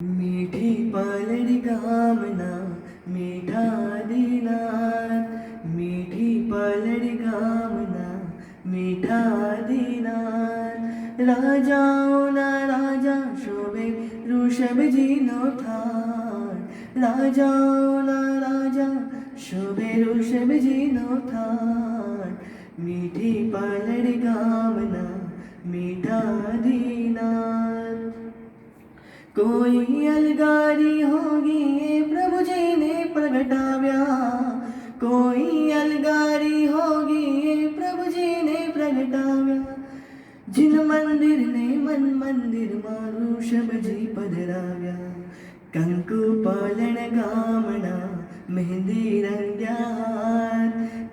मीठी पालड़ी कामना मीठा दीनार, मीठी पालड़ी कामना मीठा दीनार। राजाओं ना राजा शोभे ऋषभ जी नो थार, राजाओं ना राजा शोभे ऋषभ जी नो थार। मीठी पालड़ी कामना मीठा दीनार। कोई अलगारी होगी ये प्रभु जी ने प्रगटाव्या, कोई अलगारी होगी ये प्रभु जी ने प्रगटाव्या। जिन मंदिर ने मन मंदिर मां ऋषभ जी पधराव्या, कंकु पालन गामना मेहंदी रंग्यार,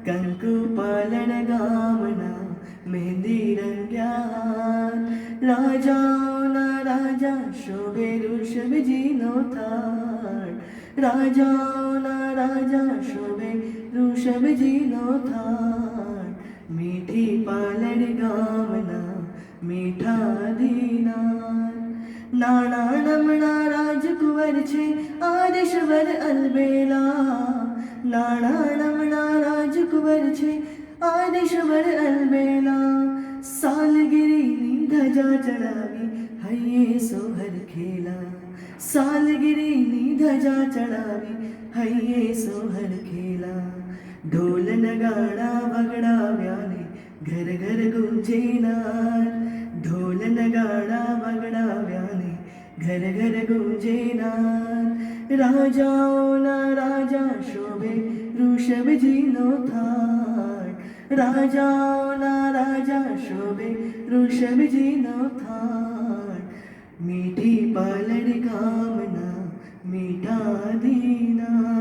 कंकु पालन गामना मेहंदी रंग्यार। राजाओं ना राजा शोभे ऋषभ जी नो थार, राजाओं ना राजा शोभे ऋषभ जी नो थार। मीठी पालड़ गामना मीठा दीनार। नाना नमणा राजकुंवर छे आदेश्वर अलबेला, नाना नमणा राजकुंवर छे आदेश्वर अलबेला। सालगिरीनी धजा चढ़ावी हये सोहर खेला, सालगिरीनी धजा चढ़ावी हये सोहर खेला। ढोल नगाड़ा वगड़ाव्याने घर घर गुंजेनार, ढोल नगाड़ा वगड़ाव्याने घर घर गुंजेनार। राजाओं ना राजा शोभे ऋषभ जी नो थार, राजाओं ना राजा शोभे ऋषभ जी नो थार। मीठी पालड़ कामना मीठा दीना।